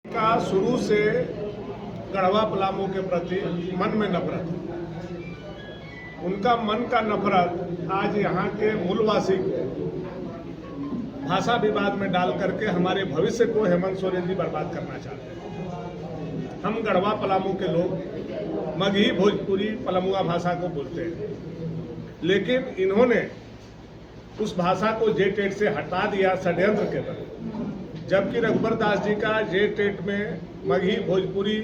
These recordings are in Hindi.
का शुरू से गढ़वा पलामू के प्रति मन में नफरत है। उनका मन का नफरत आज यहाँ के मूलवासी को भाषा विवाद में डाल करके हमारे भविष्य को हेमंत सोरेन जी बर्बाद करना चाहते हैं। हम गढ़वा पलामू के लोग मगही भोजपुरी पलामुआ भाषा को बोलते हैं, लेकिन इन्होंने उस भाषा को जे-टेट से हटा दिया षड्यंत्र के तहत, जबकि रघुबर दास जी का जे-टेट में मगही भोजपुरी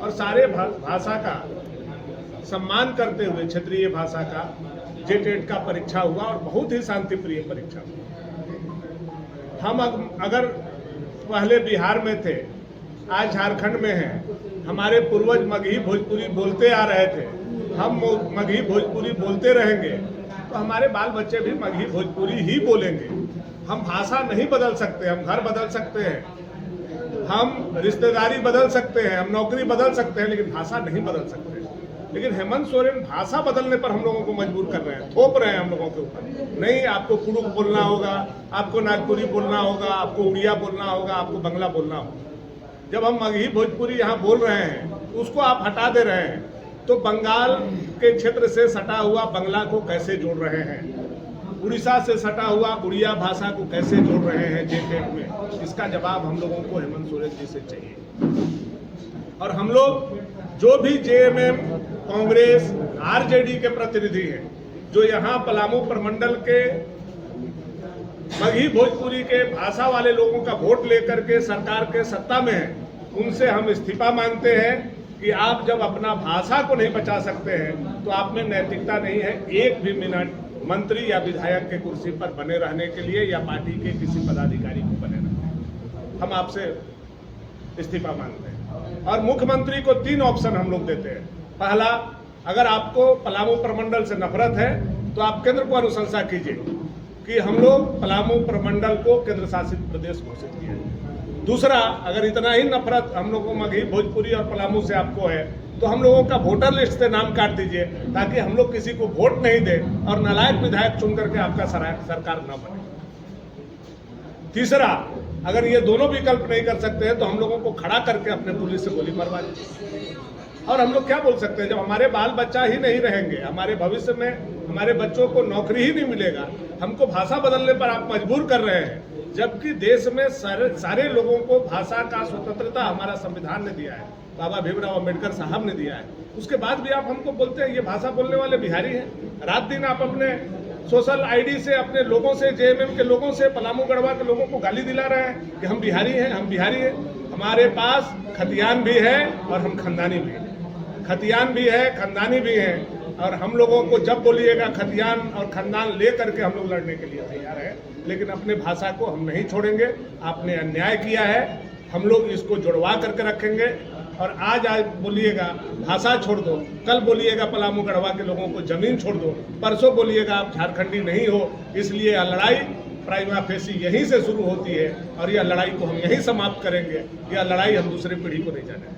और सारे भाषा का सम्मान करते हुए क्षेत्रीय भाषा का जे-टेट का परीक्षा हुआ और बहुत ही शांतिप्रिय परीक्षा हुआ। हम अगर पहले बिहार में थे, आज झारखंड में हैं, हमारे पूर्वज मगही भोजपुरी बोलते आ रहे थे, हम मगही भोजपुरी बोलते रहेंगे तो हमारे बाल बच्चे भी मगही भोजपुरी ही बोलेंगे। हम भाषा नहीं बदल सकते, हम घर बदल सकते हैं, हम रिश्तेदारी बदल सकते हैं, हम नौकरी बदल सकते हैं, लेकिन भाषा नहीं बदल सकते। लेकिन हेमंत सोरेन भाषा बदलने पर हम लोगों को मजबूर कर रहे हैं, थोप रहे हैं हम लोगों के ऊपर। नहीं, आपको कुड़ुक बोलना होगा, आपको नागपुरी बोलना होगा, आपको उड़िया बोलना होगा, आपको बंगला बोलना होगा। जब हम मगही भोजपुरी यहाँ बोल रहे हैं उसको आप हटा दे रहे हैं, तो बंगाल के क्षेत्र से सटा हुआ बंगला को कैसे जोड़ रहे हैं, उड़ीसा से सटा हुआ उड़िया भाषा को कैसे जोड़ रहे हैं जे-टेट में? इसका जवाब हम लोगों को हेमंत सोरेन जी से चाहिए। और हम लोग जो भी जेएमएम, कांग्रेस, आरजेडी के प्रतिनिधि हैं, जो यहाँ पलामू प्रमंडल के मगही भोजपुरी के भाषा वाले लोगों का वोट लेकर के सरकार के सत्ता में हैं, उनसे हम इस्तीफा मांगते हैं कि आप जब अपना भाषा को नहीं बचा सकते हैं तो आप में नैतिकता नहीं है एक भी मिनट मंत्री या विधायक के कुर्सी पर बने रहने के लिए या पार्टी के किसी पदाधिकारी को बने रहने। हम आपसे इस्तीफा मांगते हैं। और मुख्यमंत्री को 3 ऑप्शन हम लोग देते हैं। पहला, अगर आपको पलामू प्रमंडल से नफरत है तो आप केंद्र को अनुशंसा कीजिए कि हम लोग पलामू प्रमंडल को केंद्र शासित प्रदेश घोषित किया है। दूसरा, अगर इतना ही नफरत हम लोगों मगही भोजपुरी और पलामू से आपको है तो हम लोगों का वोटर लिस्ट से नाम काट दीजिए, ताकि हम लोग किसी को वोट नहीं दे और नालायक विधायक चुन करके आपका सरकार न बने। तीसरा, अगर ये दोनों विकल्प नहीं कर सकते हैं तो हम लोगों को खड़ा करके अपने पुलिस से गोली मरवा दीजिए। और हम लोग क्या बोल सकते हैं, जब हमारे बाल बच्चा ही नहीं रहेंगे, हमारे भविष्य में हमारे बच्चों को नौकरी ही नहीं मिलेगा, हमको भाषा बदलने पर आप मजबूर कर रहे हैं, जबकि देश में सारे लोगों को भाषा का स्वतंत्रता हमारा संविधान ने दिया है, बाबा भीमराव अम्बेडकर साहब ने दिया है। उसके बाद भी आप हमको बोलते हैं ये भाषा बोलने वाले बिहारी हैं। रात दिन आप अपने सोशल आईडी से अपने लोगों से, जेएमएम के लोगों से, पलामू गढ़वा के लोगों को गाली दिला रहे हैं कि हम बिहारी हैं, हम बिहारी हैं। हमारे पास खतियान भी है और हम खानदानी भी हैं, खतियान भी है, खानदानी भी हैं। और हम लोगों को जब बोलिएगा खतियान और खानदान ले करके हम लोग लड़ने के लिए तैयार हैं, लेकिन अपने भाषा को हम नहीं छोड़ेंगे। आपने अन्याय किया है, हम लोग इसको जुड़वा करके रखेंगे। और आज बोलिएगा भाषा छोड़ दो, कल बोलिएगा पलामू गढ़वा के लोगों को जमीन छोड़ दो, परसों बोलिएगा आप झारखंडी नहीं हो। इसलिए यह लड़ाई प्राइमा फेसी यहीं से शुरू होती है और यह लड़ाई को हम यहीं समाप्त करेंगे। यह लड़ाई हम दूसरी पीढ़ी को नहीं जाने।